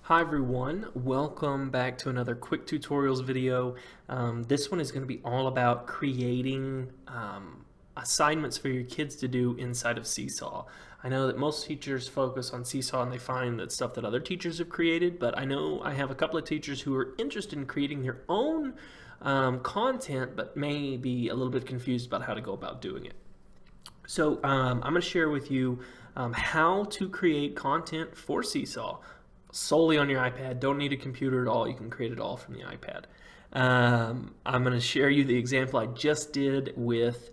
Hi everyone, welcome back to another quick tutorials video. This one is going to be all about creating assignments for your kids to do inside of Seesaw. I know that most teachers focus on Seesaw and they find that stuff that other teachers have created, but I know I have a couple of teachers who are interested in creating their own content but may be a little bit confused about how to go about doing it. So I'm going to share with you how to create content for Seesaw solely on your iPad. Don't need a computer at all. You can create it all from the iPad. I'm going to share you the example I just did with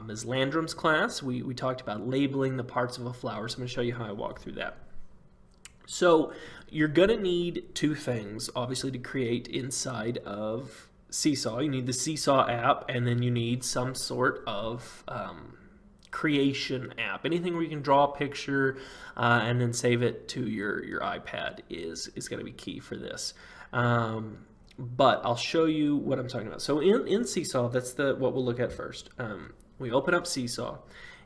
Ms. Landrum's class. We talked about labeling the parts of a flower, so I'm going to show you how I walk through that. So you're going to need two things, obviously, to create inside of Seesaw. You need the Seesaw app, and then you need some sort of creation app. Anything where you can draw a picture and then save it to your iPad is going to be key for this. But I'll show you what I'm talking about. So in Seesaw, that's what we'll look at first. We open up Seesaw,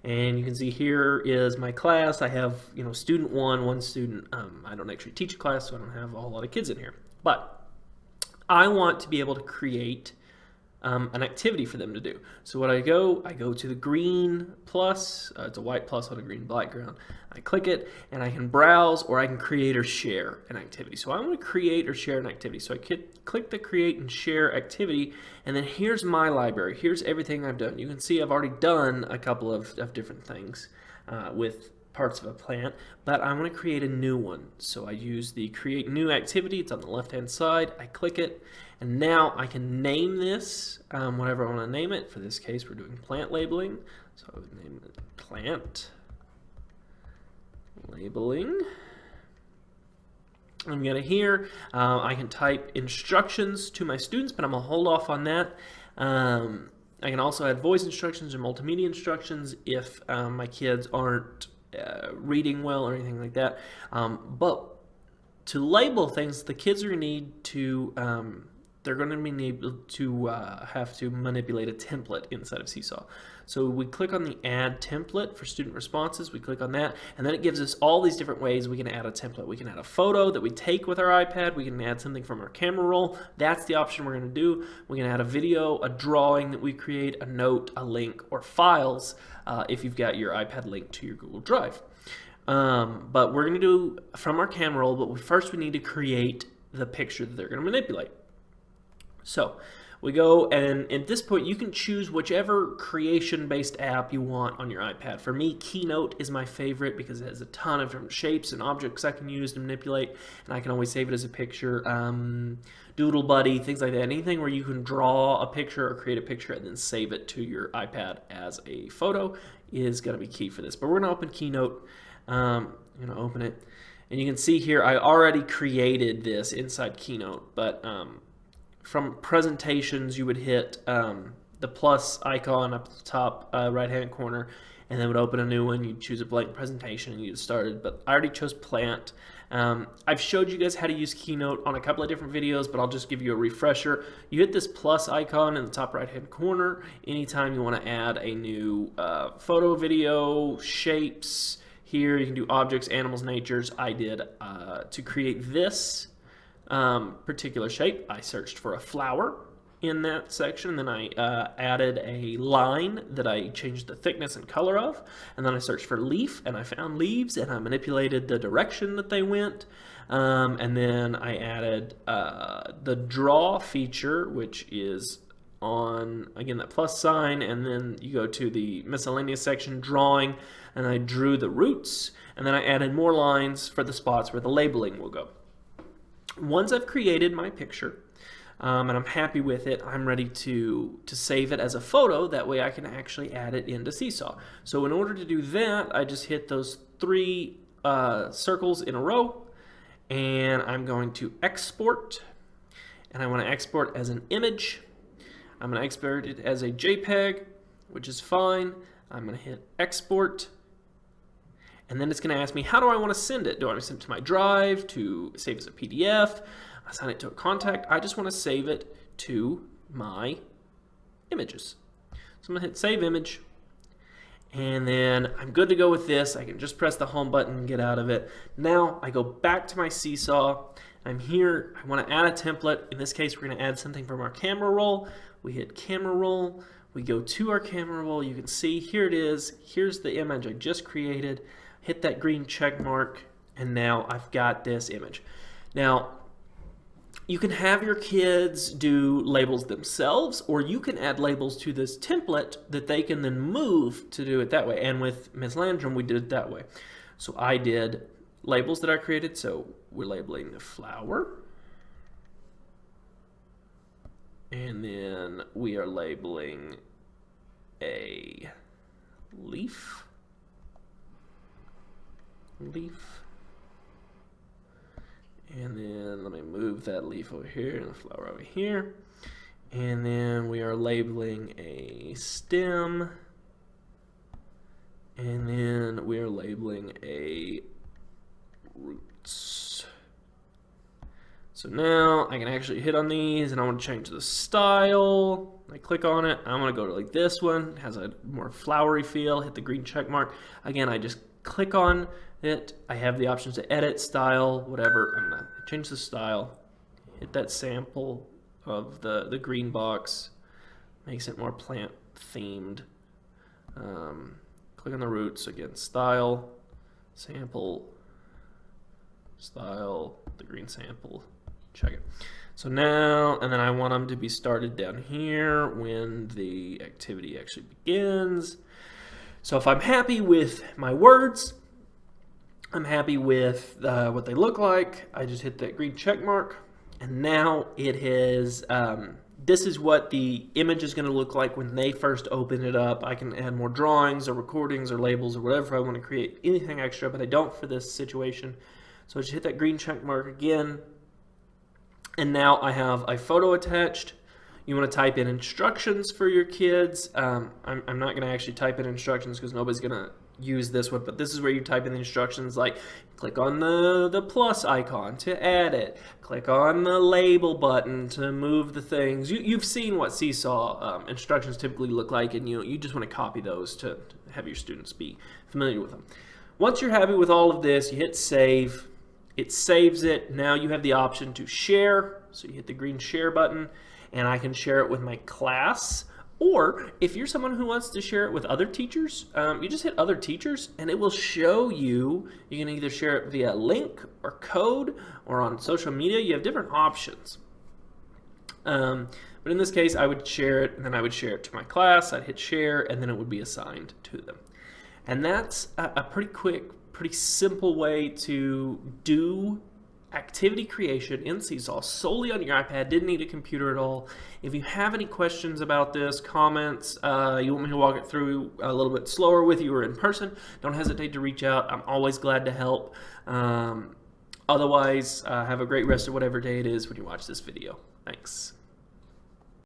and you can see here is my class. I have student one student. I don't actually teach a class, so I don't have a whole lot of kids in here. But I want to be able to create an activity for them to do. So what I go to the green plus, it's a white plus on a green background. I click it and I can browse, or I can create or share an activity. So I want to create or share an activity. So I click the create and share activity, and then here's my library. Here's everything I've done. You can see I've already done a couple of different things with parts of a plant, but I'm going to create a new one. So I use the create new activity. It's on the left hand side. I click it, and now I can name this whatever I want to name it. For this case, we're doing plant labeling, so I would name it plant labeling. I'm going to here, I can type instructions to my students, but I'm going to hold off on that. I can also add voice instructions or multimedia instructions if my kids aren't reading well or anything like that. But to label things, the kids are going to need to they're going to be able to have to manipulate a template inside of Seesaw. So we click on the add template for student responses. We click on that, and then it gives us all these different ways we can add a template. We can add a photo that we take with our iPad. We can add something from our camera roll. That's the option we're going to do. We can add a video, a drawing that we create, a note, a link, or files if you've got your iPad linked to your Google Drive. But we're going to do from our camera roll, but first we need to create the picture that they're going to manipulate. So we go, and at this point you can choose whichever creation-based app you want on your iPad. For me, Keynote is my favorite because it has a ton of different shapes and objects I can use to manipulate, and I can always save it as a picture. Doodle Buddy, things like that. Anything where you can draw a picture or create a picture and then save it to your iPad as a photo is going to be key for this. But we're going to open Keynote. I'm going to open it, and you can see here I already created this inside Keynote, but from presentations you would hit the plus icon up at the top right hand corner, and then would open a new one. You'd choose a blank presentation and you get started, but I already chose plant. I've showed you guys how to use Keynote on a couple of different videos, but I'll just give you a refresher. You hit this plus icon in the top right hand corner anytime you want to add a new photo, video, shapes. Here you can do objects, animals, natures. I did to create this particular shape, I searched for a flower in that section, then I added a line that I changed the thickness and color of, and then I searched for leaf, and I found leaves, and I manipulated the direction that they went, and then I added the draw feature, which is on, again, that plus sign, and then you go to the miscellaneous section, drawing, and I drew the roots, and then I added more lines for the spots where the labeling will go. Once I've created my picture and I'm happy with it, I'm ready to save it as a photo. That way I can actually add it into Seesaw. So in order to do that, I just hit those three circles in a row, and I'm going to export, and I want to export as an image. I'm going to export it as a JPEG, which is fine. I'm going to hit export. And then it's going to ask me, how do I want to send it? Do I want to send it to my drive, to save as a PDF, assign it to a contact? I just want to save it to my images. So I'm going to hit Save Image. And then I'm good to go with this. I can just press the home button and get out of it. Now I go back to my Seesaw. I'm here. I want to add a template. In this case, we're going to add something from our camera roll. We hit camera roll. We go to our camera roll. You can see here it is. Here's the image I just created. Hit that green check mark, and now I've got this image. Now, you can have your kids do labels themselves, or you can add labels to this template that they can then move to do it that way. And with Ms. Landrum, we did it that way. So I did labels that I created. So we're labeling the flower. And then we are labeling a leaf. And then let me move that leaf over here and the flower over here. And then we are labeling a stem. And then we are labeling a roots. So now I can actually hit on these, and I want to change the style. I click on it. I want to go to like this one. It has a more flowery feel. Hit the green check mark. Again, I just click on it. I have the options to edit, style, whatever. I'm going to change the style. Hit that sample of the green box. Makes it more plant themed. Click on the roots. Again, style, sample, style, the green sample. Check it. So now, and then I want them to be started down here when the activity actually begins. So if I'm happy with my words, I'm happy with what they look like, I just hit that green check mark, and now it has, this is what the image is going to look like when they first open it up. I can add more drawings or recordings or labels or whatever I want to create, anything extra, but I don't for this situation. So I just hit that green check mark again, and now I have a photo attached. You want to type in instructions for your kids. I'm not going to actually type in instructions because nobody's going to use this one, but this is where you type in the instructions, like click on the plus icon to add it, click on the label button to move the things. You've seen what Seesaw instructions typically look like, and you just want to copy those to have your students be familiar with them. Once you're happy with all of this, you hit save. It saves it. Now you have the option to share. So you hit the green share button, and I can share it with my class. Or if you're someone who wants to share it with other teachers, you just hit other teachers, and it will show you. You can either share it via link or code or on social media. You have different options. But in this case, I would share it, and then I would share it to my class. I'd hit share, and then it would be assigned to them. And that's a pretty quick, pretty simple way to do activity creation in Seesaw solely on your iPad. Didn't need a computer at all. If you have any questions about this, comments, you want me to walk it through a little bit slower with you or in person, don't hesitate to reach out. I'm always glad to help. Otherwise, have a great rest of whatever day it is when you watch this video. Thanks.